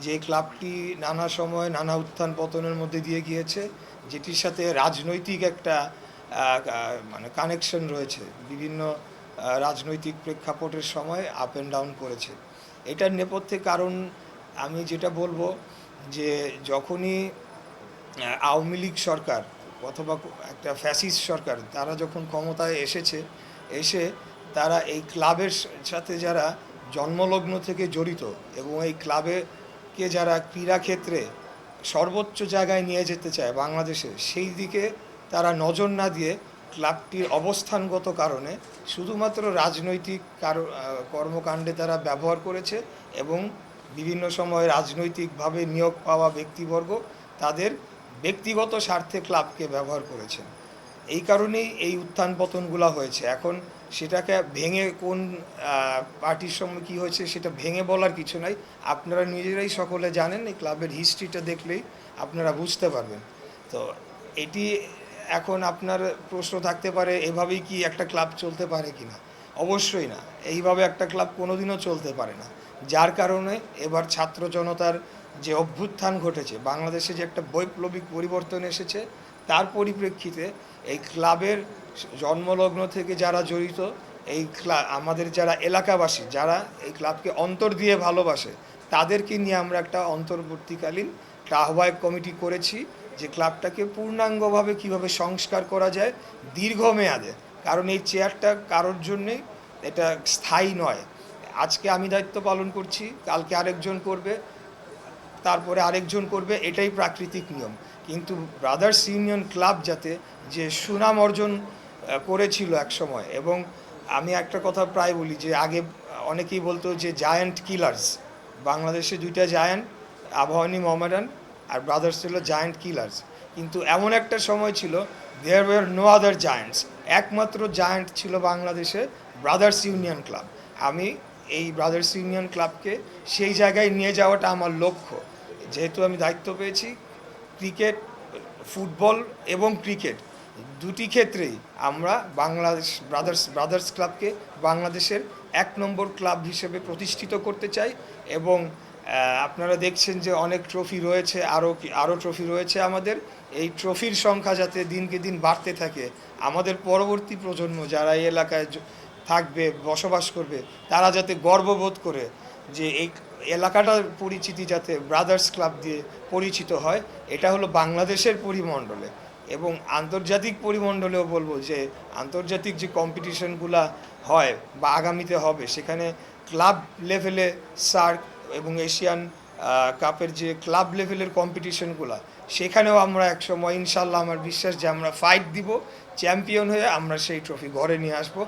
যে ক্লাবটি নানা সময় নানা উত্থান পতনের মধ্যে দিয়ে গিয়েছে, যেটির সাথে রাজনৈতিক একটা মানে কানেকশন রয়েছে। বিভিন্ন রাজনৈতিক প্রেক্ষাপটের সময় আপ অ্যান্ড ডাউন করেছে। এটার নেপথ্যে কারণ আমি যেটা বলবো, যে যখনই আওয়ামী লীগ সরকার অথবা একটা ফ্যাসিস্ট সরকার তারা যখন ক্ষমতায় এসে তারা এই ক্লাবের সাথে যারা জন্মলগ্ন থেকে জড়িত এবং এই ক্লাবেকে যারা ক্রীড়াক্ষেত্রে সর্বোচ্চ জায়গায় নিয়ে যেতে চায় বাংলাদেশে, সেই দিকে তারা নজর না দিয়ে ক্লাবটির অবস্থানগত কারণে শুধুমাত্র রাজনৈতিক কর্মকাণ্ডে তারা ব্যবহার করেছে এবং বিভিন্ন সময় রাজনৈতিকভাবে নিয়োগ পাওয়া ব্যক্তিবর্গ তাদের ব্যক্তিগত স্বার্থে ক্লাবকে ব্যবহার করেছেন। এই কারণেই এই উত্থান পতনগুলো হয়েছে। এখন সেটাকে ভেঙে কোন পার্টির সঙ্গে কী হয়েছে সেটা ভেঙে বলার কিছু নাই। আপনারা নিজেরাই সকলে জানেন, এই ক্লাবের হিস্ট্রিটা দেখলেই আপনারা বুঝতে পারবেন। তো এটি এখন আপনার প্রশ্ন থাকতে পারে, এভাবেই কি একটা ক্লাব চলতে পারে কি না? অবশ্যই না, এইভাবে একটা ক্লাব কোনোদিনও চলতে পারে না। যার কারণে এবার ছাত্র জনতার যে অভ্যুত্থান ঘটেছে, বাংলাদেশে যে একটা বৈপ্লবিক পরিবর্তন এসেছে, তার পরিপ্রেক্ষিতে এই ক্লাবের জন্মলগ্ন থেকে যারা জড়িত, এই আমাদের যারা এলাকাবাসী যারা এই ক্লাবকে অন্তর দিয়ে ভালোবাসে, তাদেরকে নিয়ে আমরা একটা অন্তর্বর্তীকালীন আহ্বায়ক কমিটি করেছি, যে ক্লাবটাকে পূর্ণাঙ্গভাবে কিভাবে সংস্কার করা যায় দীর্ঘমেয়াদে। কারণ এই চেয়ারটা কারোর জন্যেই এটা স্থায়ী নয়। আজকে আমি দায়িত্ব পালন করছি, কালকে আরেকজন করবে, তারপরে আরেকজন করবে, এটাই প্রাকৃতিক নিয়ম। কিন্তু ব্রাদার্স ইউনিয়ন ক্লাব যাতে যে সুনাম অর্জন করেছিল এক সময়, এবং আমি একটা কথা প্রায় বলি যে আগে অনেকেই বলতো যে জায়ান্ট কিলার্স, বাংলাদেশে দুইটা জায়ান্ট, আবাহনী মোহামেডান আর ব্রাদার্স ছিল জায়ান্ট কিলার্স। কিন্তু এমন একটা সময় ছিল there were no other giants, একমাত্র জায়ান্ট ছিল বাংলাদেশে ব্রাদার্স ইউনিয়ন ক্লাব। আমি এই ব্রাদার্স ইউনিয়ন ক্লাবকে সেই জায়গায় নিয়ে যাওয়াটা আমার লক্ষ্য। যেহেতু আমি দায়িত্ব পেয়েছি, ক্রিকেট, ফুটবল এবং ক্রিকেট দুটি ক্ষেত্রেই আমরা বাংলাদেশ ব্রাদার্স ক্লাবকে বাংলাদেশের 1 নম্বর ক্লাব হিসেবে প্রতিষ্ঠিত করতে চাই। এবং আপনারা দেখছেন যে অনেক ট্রফি রয়েছে, আরও ট্রফি রয়েছে আমাদের। এই ট্রফির সংখ্যা যাতে দিনকে দিন বাড়তে থাকে, আমাদের পরবর্তী প্রজন্ম যারা এই এলাকায় থাকবে, বসবাস করবে, তারা যাতে গর্ববোধ করে যে এই এলাকাটার পরিচিতি যাতে ব্রাদার্স ক্লাব দিয়ে পরিচিত হয়। এটা হলো বাংলাদেশের পরিমণ্ডলে এবং আন্তর্জাতিক পরিমণ্ডলেও বলবো যে আন্তর্জাতিক যে কম্পিটিশনগুলো হয় বা আগামীতে হবে, সেখানে ক্লাব লেভেলে সার্ক এবং এশিয়ান কাপের যে ক্লাব লেভেলের কম্পিটিশনগুলো, সেখানেও আমরা একসময় ইনশাল্লাহ আমার বিশ্বাস যে আমরা ফাইট দিব, চ্যাম্পিয়ন হয়ে আমরা সেই ট্রফি ঘরে নিয়ে আসবো।